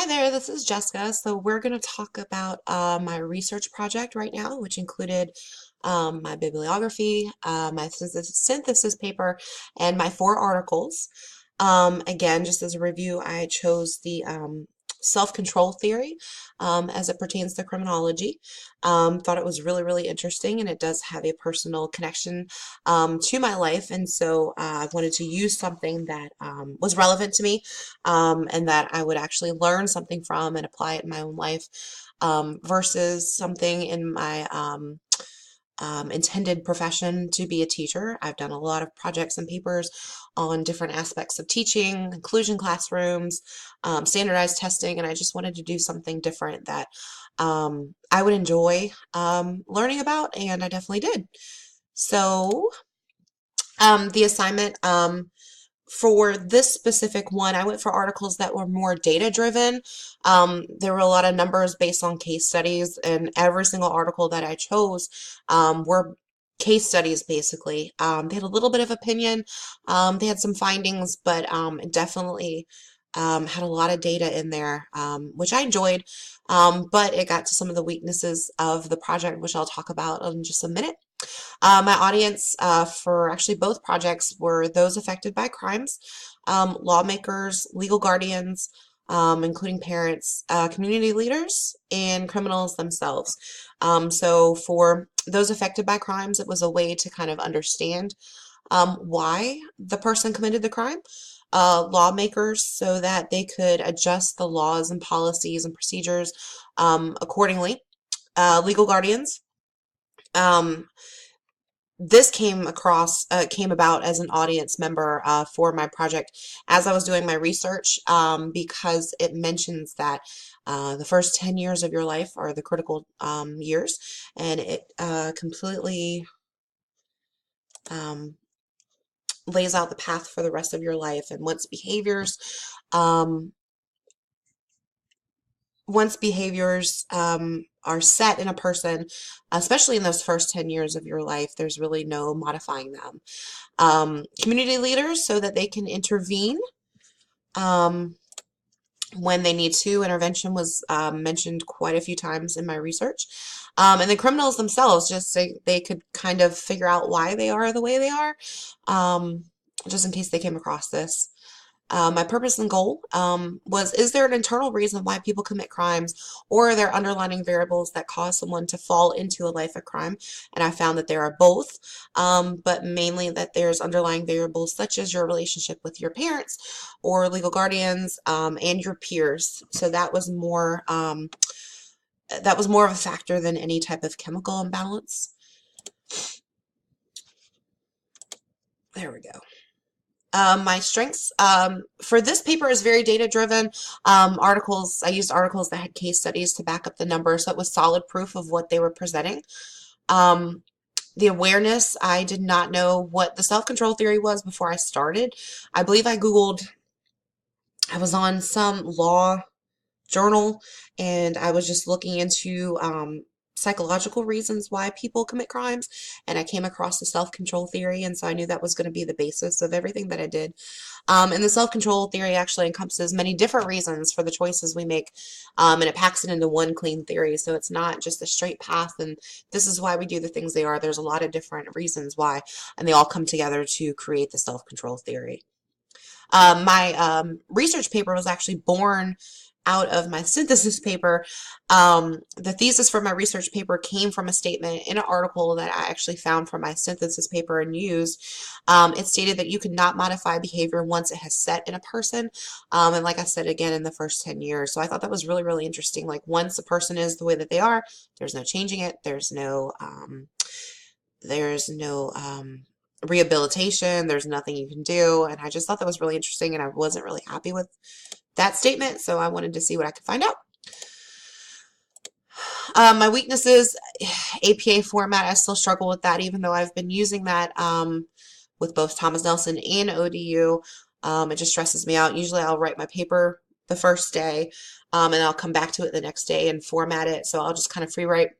Hi there, this is Jessica. So we're going to talk about my research project right now, which included my bibliography, my synthesis paper, and my 4 articles. Again, just as a review, I chose the self-control theory as it pertains to criminology. Thought it was really, really interesting, and it does have a personal connection to my life, and so I wanted to use something that was relevant to me and that I would actually learn something from and apply it in my own life versus something in my intended profession to be a teacher. I've done a lot of projects and papers on different aspects of teaching, inclusion classrooms, standardized testing, and I just wanted to do something different that I would enjoy learning about, and I definitely did. So the assignment for this specific one, I went for articles that were more data driven. There were a lot of numbers based on case studies, and every single article that I chose were case studies basically. They had a little bit of opinion, they had some findings, but it definitely had a lot of data in there, which I enjoyed. But it got to some of the weaknesses of the project, which I'll talk about in just a minute. My audience for actually both projects were those affected by crimes, lawmakers, legal guardians, including parents, community leaders, and criminals themselves. So for those affected by crimes, it was a way to kind of understand why the person committed the crime. Lawmakers, so that they could adjust the laws and policies and procedures accordingly. Legal guardians. Um, this came about as an audience member for my project as I was doing my research, because it mentions that the first 10 years of your life are the critical years, and it completely um, lays out the path for the rest of your life. And um, once behaviors are set in a person, especially in those first 10 years of your life, there's really no modifying them. Community leaders, so that they can intervene um, when they need to. Intervention was mentioned quite a few times in my research. And the criminals themselves, just so they could kind of figure out why they are the way they are, um, just in case they came across this. My purpose and goal was, is there an internal reason why people commit crimes, or are there underlying variables that cause someone to fall into a life of crime? And I found that there are both, but mainly that there's underlying variables such as your relationship with your parents or legal guardians, and your peers. So that was more of a factor than any type of chemical imbalance. There we go. My strengths for this paper is very data driven. I used articles that had case studies to back up the numbers, so it was solid proof of what they were presenting. Um, the awareness, I did not know what the self-control theory was before I started. I believe I was on some law journal, and I was just looking into psychological reasons why people commit crimes, and I came across the self-control theory, and so I knew that was going to be the basis of everything that I did. And the self-control theory actually encompasses many different reasons for the choices we make, and it packs it into one clean theory, so it's not just a straight path, and this is why we do the things they are. There's a lot of different reasons why, and they all come together to create the self-control theory. My research paper was actually born out of my synthesis paper. The thesis for my research paper came from a statement in an article that I actually found from my synthesis paper and used. It stated that you could not modify behavior once it has set in a person. And like I said, again, in the first 10 years. So I thought that was really, really interesting. Like, once a person is the way that they are, there's no changing it. There's no rehabilitation. There's nothing you can do. And I just thought that was really interesting, and I wasn't really happy with that statement, so I wanted to see what I could find out. My weaknesses, APA format, I still struggle with that, even though I've been using that with both Thomas Nelson and ODU. It just stresses me out. Usually I'll write my paper the first day, and I'll come back to it the next day and format it. So I'll just kind of free write,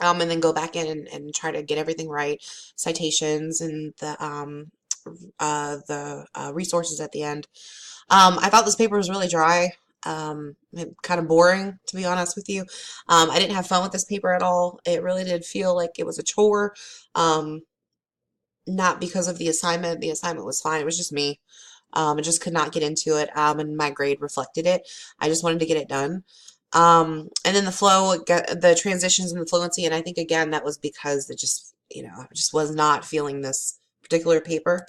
and then go back in and try to get everything right, citations and the resources at the end. I thought this paper was really dry. kind of boring, to be honest with you. I didn't have fun with this paper at all. It really did feel like it was a chore. Um, not because of the assignment. The assignment was fine. It was just me. I just could not get into it, and my grade reflected it. I just wanted to get it done. And then the flow, the transitions and the fluency, and I think again that was because it just, I just was not feeling this particular paper.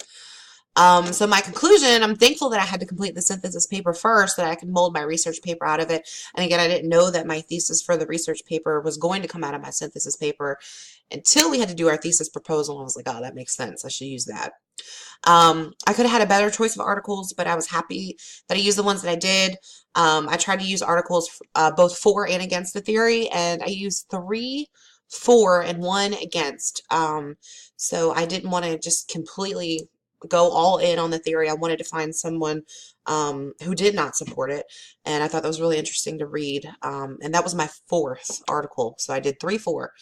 So my conclusion, I'm thankful that I had to complete the synthesis paper first, that I could mold my research paper out of it. And again, I didn't know that my thesis for the research paper was going to come out of my synthesis paper until we had to do our thesis proposal. And I was like, oh, that makes sense. I should use that. I could have had a better choice of articles, but I was happy that I used the ones that I did. I tried to use articles both for and against the theory, and I used 3 for and 1 against. So I didn't want to just completely go all in on the theory. I wanted to find someone who did not support it, and I thought that was really interesting to read. And that was my 4th article. So I did 3 for,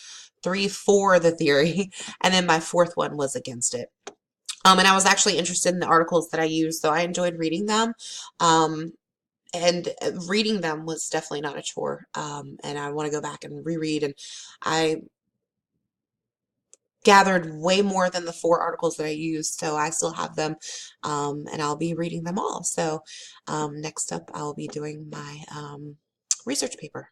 3 for the theory, and then my 4th one was against it. And I was actually interested in the articles that I used, so I enjoyed reading them. And reading them was definitely not a chore. And I want to go back and reread. And I gathered way more than the 4 articles that I used, so I still have them, and I'll be reading them all. So next up, I'll be doing my research paper.